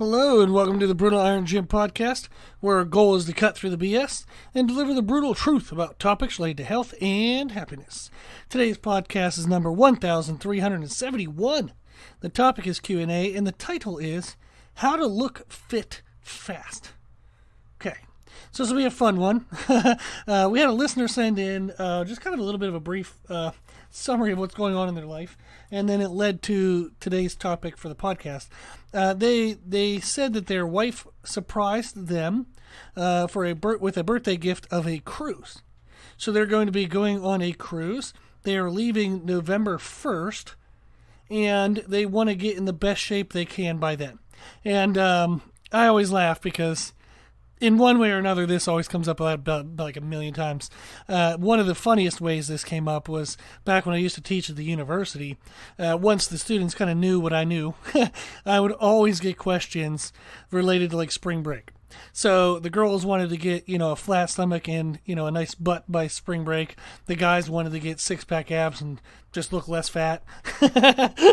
Hello and welcome to the Brutal Iron Gym podcast, where our goal is to cut through the BS and deliver the brutal truth about topics related to health and happiness. Today's podcast is number 1371. The topic is Q&A and the title is How to Look Fit Fast. Okay, so this will be a fun one. We had a listener send in just kind of a little bit of a brief summary of what's going on in their life, and then it led to today's topic for the podcast. They said that their wife surprised them with a birthday gift of a cruise. So they're going to be going on a cruise. They are leaving November 1st, and they want to get in the best shape they can by then. And I always laugh because in one way or another, this always comes up about like a million times. One of the funniest ways this came up was back when I used to teach at the university. Once the students kind of knew what I knew, I would always get questions related to like spring break. So the girls wanted to get, a flat stomach and, a nice butt by spring break. The guys wanted to get six-pack abs and just look less fat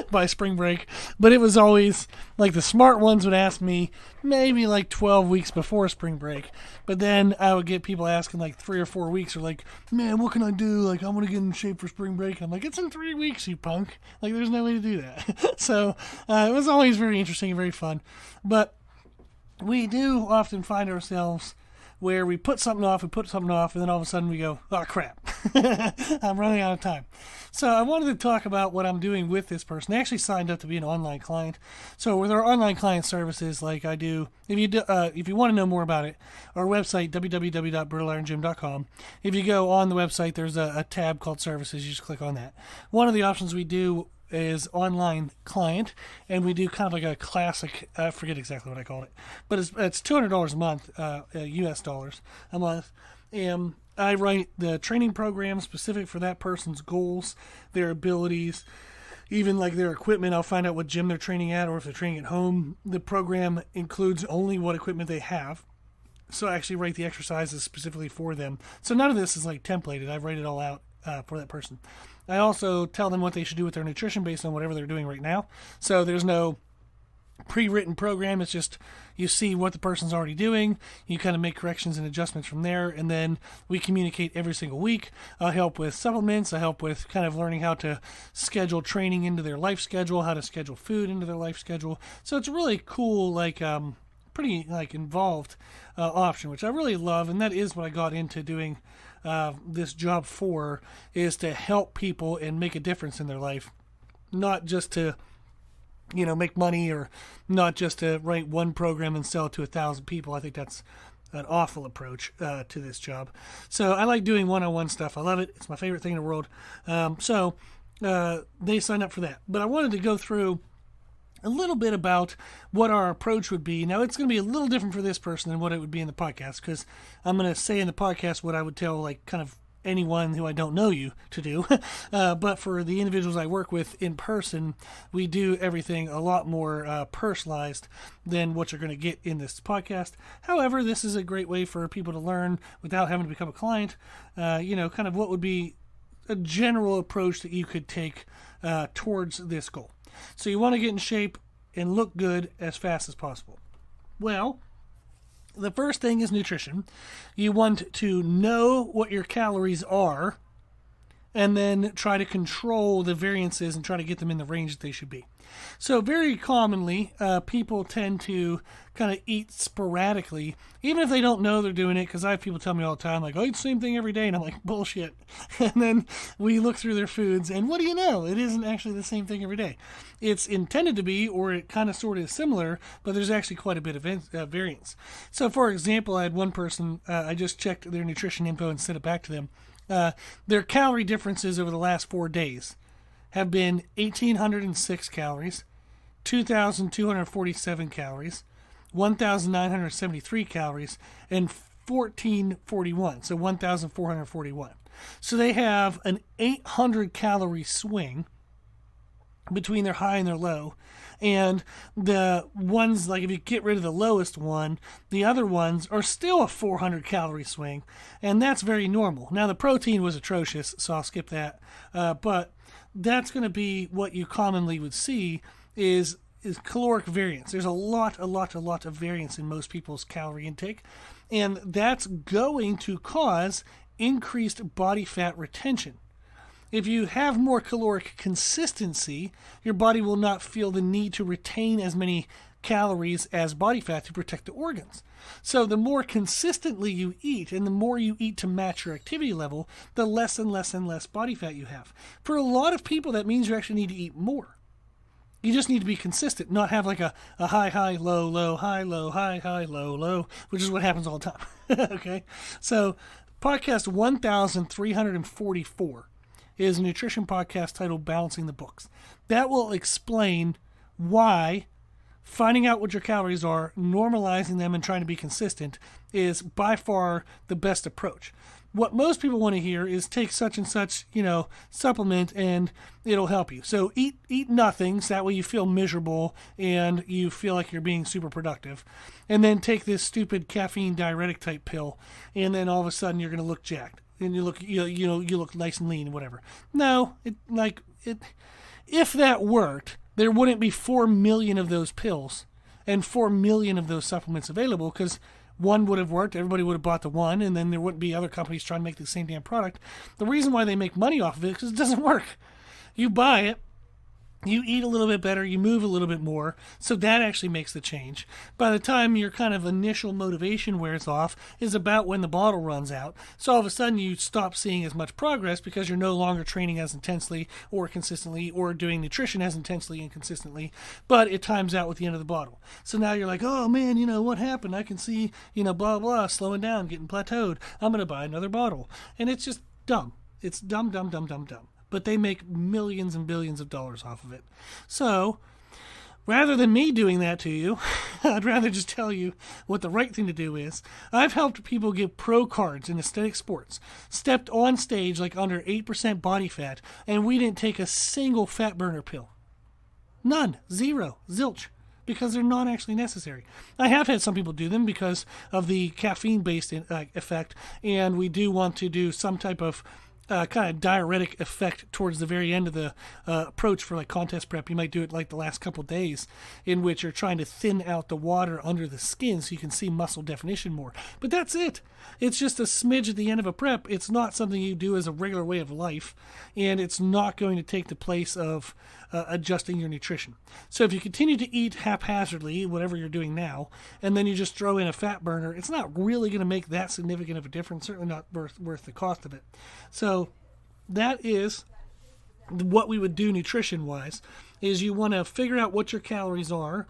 by spring break. But it was always like the smart ones would ask me maybe like 12 weeks before spring break. But then I would get people asking like 3 or 4 weeks or like, man, what can I do? Like, I want to get in shape for spring break. I'm like, it's in 3 weeks, you punk. Like, there's no way to do that. So it was always very interesting and very fun. But we do often find ourselves where we put something off, and then all of a sudden we go, oh, crap. I'm running out of time. So I wanted to talk about what I'm doing with this person. They actually signed up to be an online client. So with our online client services, like I do, if you want to know more about it, our website, www.brutalirongym.com. If you go on the website, there's a tab called services. You just click on that. One of the options we do is online client, and we do kind of like a classic, I forget exactly what I called it, but it's $200 a month, US dollars a month, and I write the training program specific for that person's goals, their abilities, even like their equipment. I'll find out what gym they're training at, or if they're training at home. The program includes only what equipment they have, so I actually write the exercises specifically for them. So none of this is like templated. I write it all out for that person. I also tell them what they should do with their nutrition based on whatever they're doing right now. So there's no pre-written program. It's just you see what the person's already doing. You kind of make corrections and adjustments from there. And then we communicate every single week. I help with supplements. I help with kind of learning how to schedule training into their life schedule, how to schedule food into their life schedule. So it's a really cool, pretty involved option, which I really love. And that is what I got into doing this job for, is to help people and make a difference in their life, not just to make money, or not just to write one program and sell it to 1,000 people. I think that's an awful approach to this job. So I like doing one-on-one stuff. I love it. It's my favorite thing in the world. So they signed up for that. But I wanted to go through a little bit about what our approach would be. Now, it's going to be a little different for this person than what it would be in the podcast, because I'm going to say in the podcast what I would tell kind of anyone who I don't know you to do. But for the individuals I work with in person, we do everything a lot more personalized than what you're going to get in this podcast. However, this is a great way for people to learn without having to become a client, kind of what would be a general approach that you could take towards this goal. So you want to get in shape and look good as fast as possible. Well, the first thing is nutrition. You want to know what your calories are, and then try to control the variances and try to get them in the range that they should be. So very commonly, people tend to kind of eat sporadically, even if they don't know they're doing it, because I have people tell me all the time, like, I eat the same thing every day, and I'm like, bullshit. And then we look through their foods, and what do you know? It isn't actually the same thing every day. It's intended to be, or it kind of sort of is similar, but there's actually quite a bit of variance. So, for example, I had one person, I just checked their nutrition info and sent it back to them. Their calorie differences over the last 4 days have been 1,806 calories, 2,247 calories, 1,973 calories, and 1,441, so 1,441. So they have an 800 calorie swing between their high and their low. And the ones, like if you get rid of the lowest one, the other ones are still a 400 calorie swing, and that's very normal. Now the protein was atrocious, so I'll skip that. But that's going to be what you commonly would see is is caloric variance. There's a lot of variance in most people's calorie intake, and that's going to cause increased body fat retention. If you have more caloric consistency, your body will not feel the need to retain as many calories as body fat to protect the organs. So the more consistently you eat, and the more you eat to match your activity level, the less and less and less body fat you have. For a lot of people, that means you actually need to eat more. You just need to be consistent, not have like a high, high, low, low, high, low, high, high, low, low, which is what happens all the time. Okay? So podcast 1344 is a nutrition podcast titled Balancing the Books. That will explain why finding out what your calories are, normalizing them, and trying to be consistent is by far the best approach. What most people want to hear is take such and such, supplement and it'll help you. So eat nothing, so that way you feel miserable and you feel like you're being super productive. And then take this stupid caffeine diuretic type pill, and then all of a sudden you're going to look jacked. And you look nice and lean and whatever. No, if that worked, there wouldn't be 4 million of those pills and 4 million of those supplements available, because one would have worked, everybody would have bought the one, and then there wouldn't be other companies trying to make the same damn product. The reason why they make money off of it is because it doesn't work. You buy it, you eat a little bit better, you move a little bit more, so that actually makes the change. By the time your kind of initial motivation wears off is about when the bottle runs out. So all of a sudden you stop seeing as much progress because you're no longer training as intensely or consistently or doing nutrition as intensely and consistently, but it times out with the end of the bottle. So now you're like, oh man, what happened? I can see, blah, blah, slowing down, getting plateaued. I'm going to buy another bottle. And it's just dumb. It's dumb. But they make millions and billions of dollars off of it. So, rather than me doing that to you, I'd rather just tell you what the right thing to do is. I've helped people get pro cards in aesthetic sports, stepped on stage like under 8% body fat, and we didn't take a single fat burner pill. None. Zero. Zilch. Because they're not actually necessary. I have had some people do them because of the caffeine-based effect, and we do want to do some type of kind of diuretic effect towards the very end of the approach for like contest prep. You might do it like the last couple days, in which you're trying to thin out the water under the skin so you can see muscle definition more. But that's it. It's just a smidge at the end of a prep. It's not something you do as a regular way of life, and it's not going to take the place of adjusting your nutrition. So if you continue to eat haphazardly, whatever you're doing now, and then you just throw in a fat burner, it's not really going to make that significant of a difference, certainly not worth the cost of it. So that is what we would do nutrition-wise, is you want to figure out what your calories are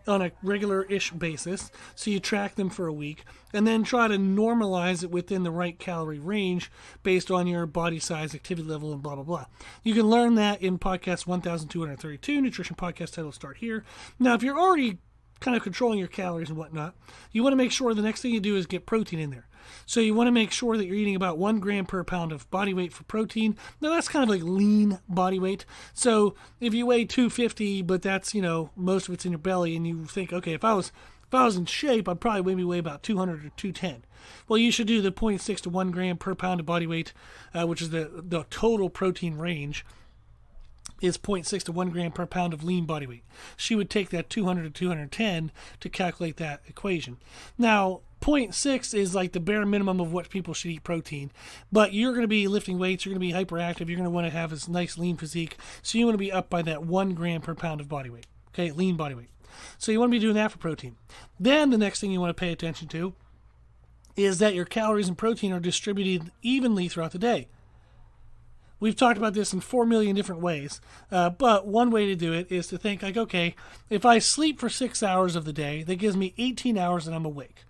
on a regular-ish basis, so you track them for a week, and then try to normalize it within the right calorie range based on your body size, activity level, and blah, blah, blah. You can learn that in podcast 1232, Nutrition Podcast title Start Here. Now, if you're already kind of controlling your calories and whatnot, you want to make sure the next thing you do is get protein in there. So you want to make sure that you're eating about 1 gram per pound of body weight for protein. Now that's kind of like lean body weight. So if you weigh 250, but that's, most of it's in your belly, and you think, okay, if I was in shape, I'd probably maybe weigh about 200 or 210. Well, you should do the 0.6 to 1 gram per pound of body weight, which is the total protein range, is 0.6 to 1 gram per pound of lean body weight. She would take that 200 to 210 to calculate that equation. Now, 0.6 is like the bare minimum of what people should eat protein, but you're going to be lifting weights, you're going to be hyperactive, you're going to want to have this nice lean physique, so you want to be up by that 1 gram per pound of body weight, okay, lean body weight. So you want to be doing that for protein. Then the next thing you want to pay attention to is that your calories and protein are distributed evenly throughout the day. We've talked about this in 4 million different ways, but one way to do it is to think like, okay, if I sleep for 6 hours of the day, that gives me 18 hours that I'm awake.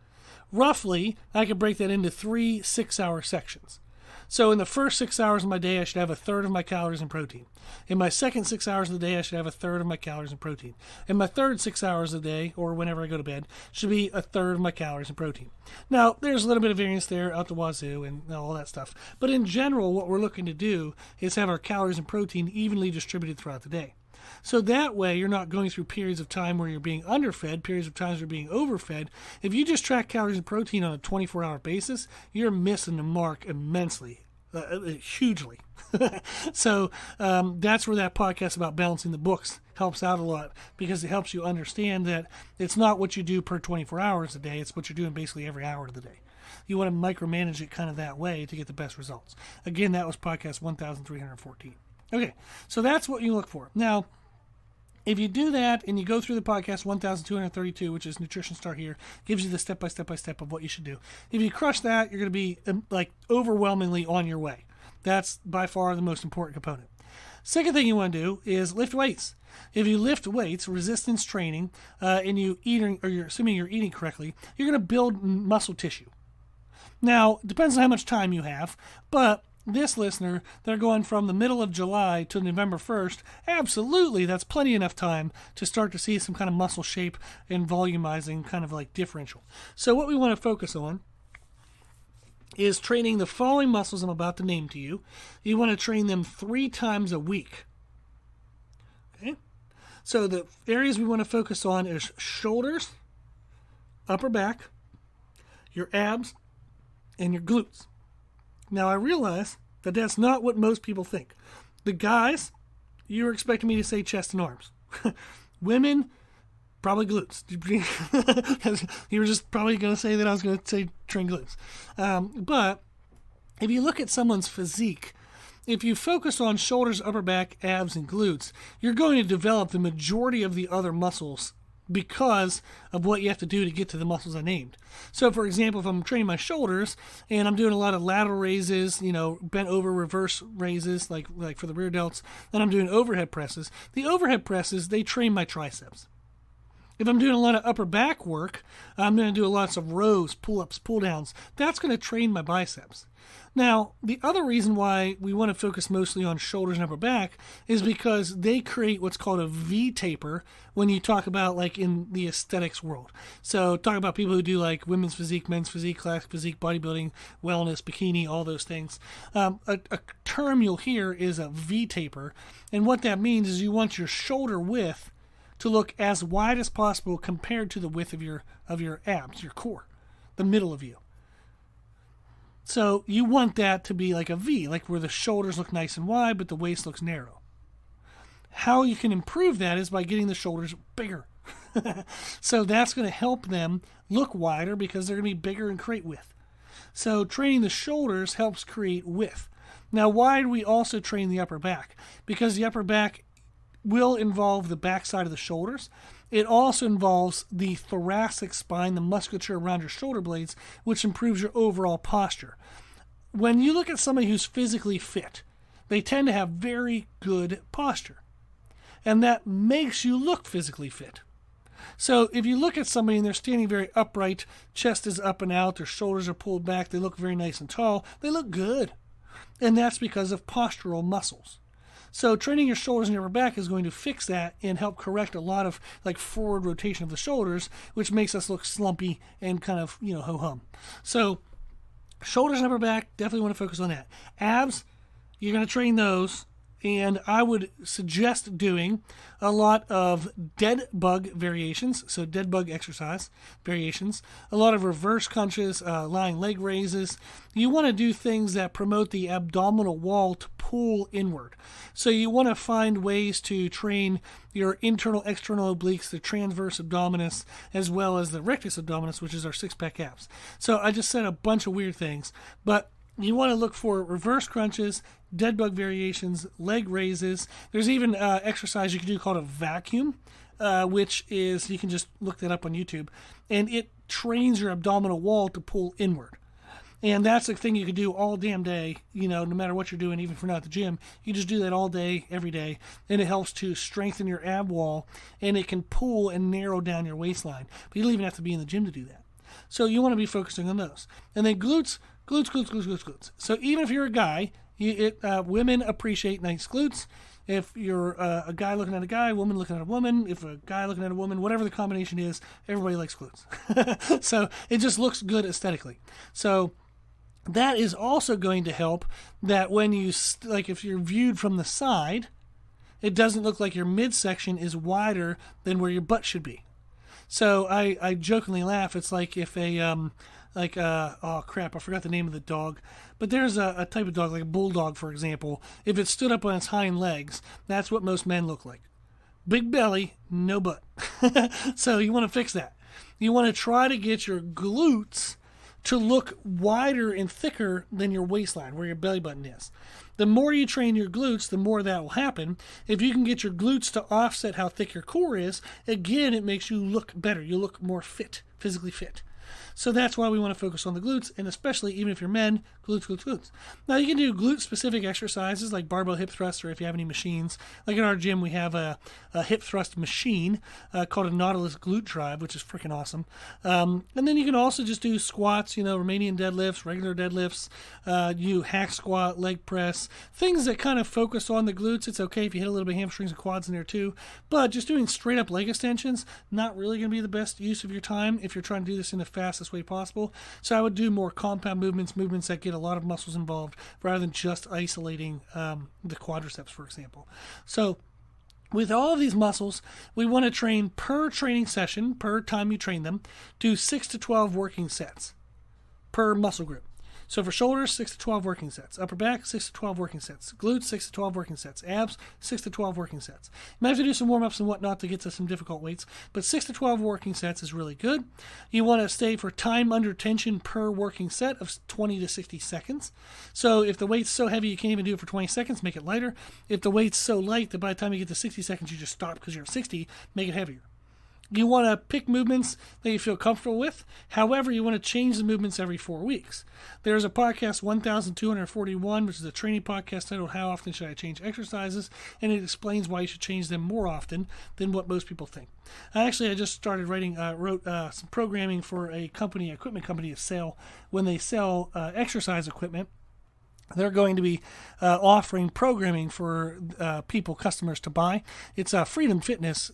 Roughly, I could break that into 3 6-hour sections. So in the first 6 hours of my day, I should have a third of my calories in protein. In my second 6 hours of the day, I should have a third of my calories in protein. In my third 6 hours of the day, or whenever I go to bed, should be a third of my calories in protein. Now, there's a little bit of variance there out the wazoo and all that stuff. But in general, what we're looking to do is have our calories and protein evenly distributed throughout the day. So that way, you're not going through periods of time where you're being underfed, periods of times where you're being overfed. If you just track calories and protein on a 24-hour basis, you're missing the mark immensely. hugely. So that's where that podcast about balancing the books helps out a lot, because it helps you understand that it's not what you do per 24 hours a day, it's what you're doing basically every hour of the day. You want to micromanage it kind of that way to get the best results. Again, that was podcast 1314. Okay, so that's what you look for. Now, if you do that and you go through the podcast 1232, which is Nutrition Start Here, gives you the step by step of what you should do. If you crush that, you're going to be like overwhelmingly on your way. That's by far the most important component. Second thing you want to do is lift weights. If you lift weights, resistance training, and you're assuming you're eating correctly, you're going to build muscle tissue. Now, it depends on how much time you have, but this listener, they're going from the middle of July to November 1st. Absolutely, that's plenty enough time to start to see some kind of muscle shape and volumizing kind of like differential. So what we want to focus on is training the following muscles I'm about to name to you. You want to train them 3 times a week. Okay? So the areas we want to focus on is shoulders, upper back, your abs, and your glutes. Now, I realize that that's not what most people think. The guys, you're expecting me to say chest and arms. Women, probably glutes. You were just probably going to say that I was going to say train glutes. But if you look at someone's physique, if you focus on shoulders, upper back, abs, and glutes, you're going to develop the majority of the other muscles because of what you have to do to get to the muscles I named. So, for example, if I'm training my shoulders and I'm doing a lot of lateral raises, bent over reverse raises, like for the rear delts, and I'm doing overhead presses, the overhead presses, they train my triceps. If I'm doing a lot of upper back work, I'm going to do lots of rows, pull-ups, pull-downs. That's going to train my biceps. Now, the other reason why we want to focus mostly on shoulders and upper back is because they create what's called a V-taper when you talk about like in the aesthetics world. So talk about people who do like women's physique, men's physique, classic physique, bodybuilding, wellness, bikini, all those things. A term you'll hear is a V-taper. And what that means is you want your shoulder width to look as wide as possible compared to the width of your abs, your core, the middle of you. So you want that to be like a V, like where the shoulders look nice and wide, but the waist looks narrow. How you can improve that is by getting the shoulders bigger. So that's going to help them look wider because they're going to be bigger and create width. So training the shoulders helps create width. Now, why do we also train the upper back? Because the upper back will involve the backside of the shoulders. It also involves the thoracic spine, the musculature around your shoulder blades, which improves your overall posture. When you look at somebody who's physically fit, they tend to have very good posture. And that makes you look physically fit. So if you look at somebody and they're standing very upright, chest is up and out, their shoulders are pulled back, they look very nice and tall, they look good. And that's because of postural muscles. So training your shoulders and your upper back is going to fix that and help correct a lot of like forward rotation of the shoulders, which makes us look slumpy and kind of, ho-hum. So shoulders and upper back, definitely want to focus on that. Abs, you're going to train those. And I would suggest doing a lot of dead bug variations, so dead bug exercise variations, a lot of reverse crunches, lying leg raises. You want to do things that promote the abdominal wall to pull inward. So you want to find ways to train your internal, external obliques, the transverse abdominis, as well as the rectus abdominis, which is our six-pack abs. So I just said a bunch of weird things, but you want to look for reverse crunches, dead bug variations, leg raises. There's even exercise you can do called a vacuum, which is, you can just look that up on YouTube, and it trains your abdominal wall to pull inward. And that's a thing you can do all damn day, no matter what you're doing, even if you're not at the gym. You just do that all day, every day, and it helps to strengthen your ab wall, and it can pull and narrow down your waistline. But you don't even have to be in the gym to do that. So you want to be focusing on those. And then glutes. So even if you're a guy, women appreciate nice glutes. If you're a guy looking at a guy, woman looking at a woman, if a guy looking at a woman, whatever the combination is, everybody likes glutes. So it just looks good aesthetically. So that is also going to help that when you, if you're viewed from the side, it doesn't look like your midsection is wider than where your butt should be. So I jokingly laugh. It's like if a like, oh crap, I forgot the name of the dog. But there's a type of dog, like a bulldog, for example. If it stood up on its hind legs, that's what most men look like. Big belly, no butt. So you want to fix that. You want to try to get your glutes to look wider and thicker than your waistline, where your belly button is. The more you train your glutes, the more that will happen. If you can get your glutes to offset how thick your core is, again, it makes you look better. You look more fit, physically fit. So that's why we want to focus on the glutes, and especially even if you're men, glutes, glutes, glutes. Now you can do glute-specific exercises like barbell hip thrusts, or if you have any machines. Like in our gym, we have a hip thrust machine called a Nautilus Glute Drive, which is freaking awesome. And then you can also just do squats, Romanian deadlifts, regular deadlifts, you hack squat, leg press, things that kind of focus on the glutes. It's okay if you hit a little bit of hamstrings and quads in there too, but just doing straight up leg extensions, not really going to be the best use of your time if you're trying to do this in the fastest way possible. So I would do more compound movements that get a lot of muscles involved rather than just isolating the quadriceps, for example. So with all of these muscles, we want to train per training session, per time you train them, do 6 to 12 working sets per muscle group. So for shoulders, 6 to 12 working sets. Upper back, 6 to 12 working sets. Glutes, 6 to 12 working sets. Abs, 6 to 12 working sets. You might have to do some warm-ups and whatnot to get to some difficult weights, but 6 to 12 working sets is really good. You want to stay for time under tension per working set of 20 to 60 seconds. So if the weight's so heavy you can't even do it for 20 seconds, make it lighter. If the weight's so light that by the time you get to 60 seconds, you just stop because you're at 60, make it heavier. You want to pick movements that you feel comfortable with. However, you want to change the movements every 4 weeks. There's a podcast, 1241, which is a training podcast titled How Often Should I Change Exercises? And it explains why you should change them more often than what most people think. I just started wrote some programming for a equipment company to sell. When they sell exercise equipment, they're going to be offering programming for customers to buy. It's Freedom Fitness,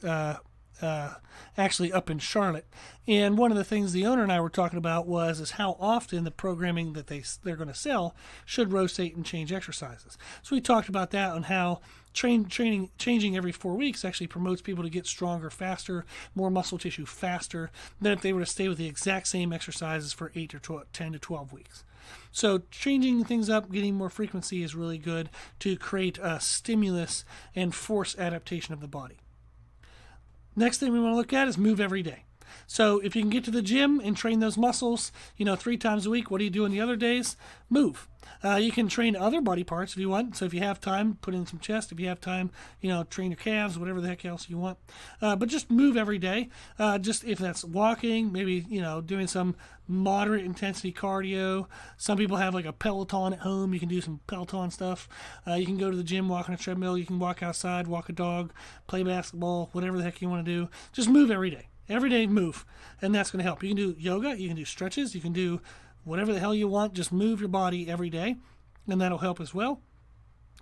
actually up in Charlotte. And one of the things the owner and I were talking about is how often the programming that they're going to sell should rotate and change exercises. So we talked about that and how changing every 4 weeks actually promotes people to get stronger faster, more muscle tissue faster than if they were to stay with the exact same exercises for 10 to 12 weeks. So changing things up, getting more frequency is really good to create a stimulus and force adaptation of the body. Next thing we want to look at is move every day. So if you can get to the gym and train those muscles, 3 times a week, what do you do on the other days? Move. You can train other body parts if you want. So if you have time, put in some chest. If you have time, train your calves, whatever the heck else you want. But just move every day. Just if that's walking, maybe, doing some moderate intensity cardio. Some people have like a Peloton at home. You can do some Peloton stuff. You can go to the gym, walk on a treadmill. You can walk outside, walk a dog, play basketball, whatever the heck you want to do. Just move every day. Every day move, and that's going to help. You can do yoga, you can do stretches, you can do whatever the hell you want. Just move your body every day, and that'll help as well.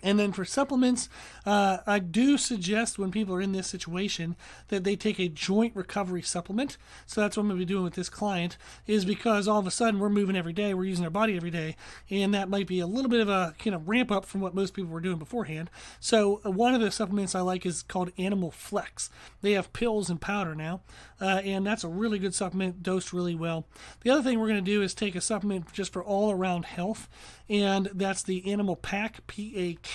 And then for supplements, I do suggest when people are in this situation that they take a joint recovery supplement. So that's what I'm going to be doing with this client, is because all of a sudden we're moving every day, we're using our body every day, and that might be a little bit of a kind of ramp up from what most people were doing beforehand. So one of the supplements I like is called Animal Flex. They have pills and powder now, and that's a really good supplement, dosed really well. The other thing we're going to do is take a supplement just for all-around health, and that's the Animal Pack, P-A-K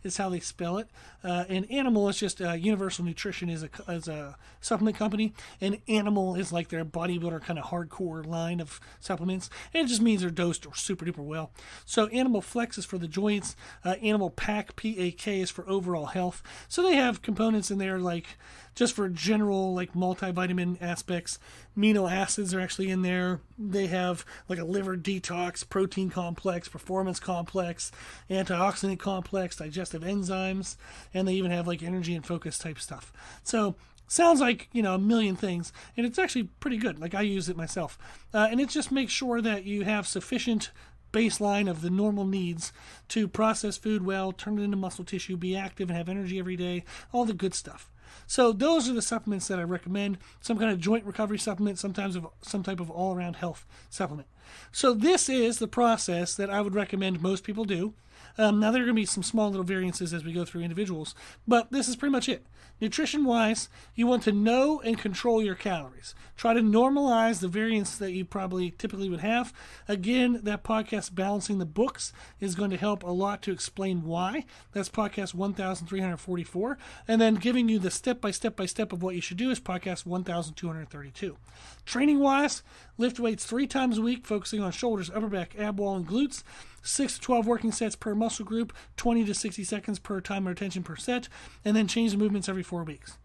is how they spell it. And Animal is just Universal Nutrition is a supplement company, and Animal is like their bodybuilder kind of hardcore line of supplements, and it just means they're dosed super duper well. So Animal Flex is for the joints, Animal Pack, P-A-K, is for overall health. So they have components in there like just for general like multivitamin aspects. Amino acids are actually in there. They have like a liver detox, protein complex, performance complex, antioxidant complex, digestive enzymes, and they even have like energy and focus type stuff. So sounds like, a million things, and it's actually pretty good. Like I use it myself. And it just makes sure that you have sufficient baseline of the normal needs to process food well, turn it into muscle tissue, be active and have energy every day, all the good stuff. So those are the supplements that I recommend. Some kind of joint recovery supplement, sometimes of some type of all-around health supplement. So this is the process that I would recommend most people do. Now, there are going to be some small little variances as we go through individuals, but this is pretty much it. Nutrition-wise, you want to know and control your calories. Try to normalize the variance that you probably typically would have. Again, that podcast, Balancing the Books, is going to help a lot to explain why. That's podcast 1344. And then giving you the step-by-step of what you should do is podcast 1232. Training-wise, lift weights 3 times a week, focusing on shoulders, upper back, ab wall, and glutes. 6 to 12 working sets per muscle group, 20 to 60 seconds per time or attention per set, and then change the movements every 4 weeks.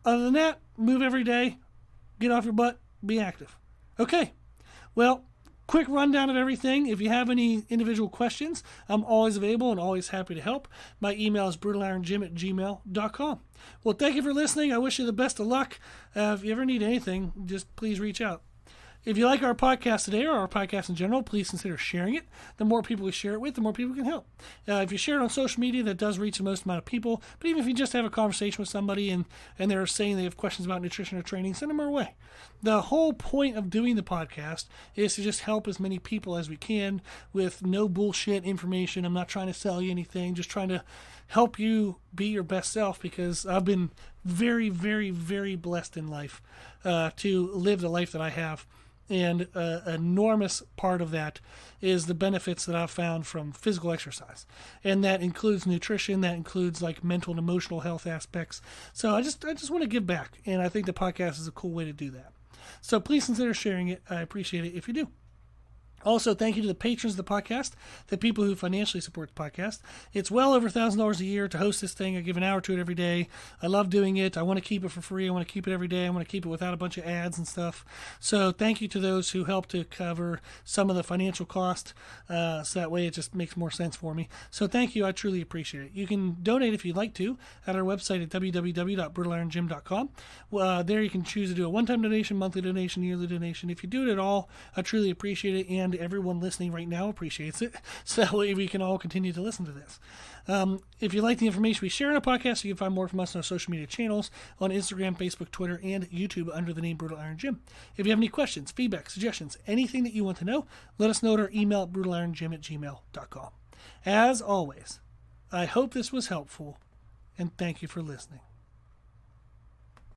Other than that, move every day, get off your butt, be active. Okay, well, quick rundown of everything. If you have any individual questions, I'm always available and always happy to help. My email is brutalirongym@gmail.com. Well, thank you for listening. I wish you the best of luck. If you ever need anything, just please reach out. If you like our podcast today or our podcast in general, please consider sharing it. The more people we share it with, the more people can help. If you share it on social media, that does reach the most amount of people. But even if you just have a conversation with somebody and they're saying they have questions about nutrition or training, send them our way. The whole point of doing the podcast is to just help as many people as we can with no bullshit information. I'm not trying to sell you anything, just trying to help you be your best self, because I've been very, very, very blessed in life to live the life that I have. And an enormous part of that is the benefits that I've found from physical exercise. And that includes nutrition, that includes like mental and emotional health aspects. So I just want to give back. And I think the podcast is a cool way to do that. So please consider sharing it. I appreciate it if you do. Also, thank you to the patrons of the podcast, the people who financially support the podcast. It's well over $1,000 a year to host this thing. I give an hour to it every day. I love doing it. I want to keep it for free. I want to keep it every day. I want to keep it without a bunch of ads and stuff. So thank you to those who help to cover some of the financial cost. So that way it just makes more sense for me. So thank you. I truly appreciate it. You can donate if you'd like to at our website at www.brutalirongym.com. There you can choose to do a one-time donation, monthly donation, yearly donation. If you do it at all, I truly appreciate it. And everyone listening right now appreciates it, so that way we can all continue to listen to this. If you like the information we share in our podcast, you can find more from us on our social media channels on Instagram, Facebook, Twitter, and YouTube under the name Brutal Iron Gym. If you have any questions, feedback, suggestions, anything that you want to know, let us know at our email at brutalirongym@gmail.com. As always, I hope this was helpful, and thank you for listening.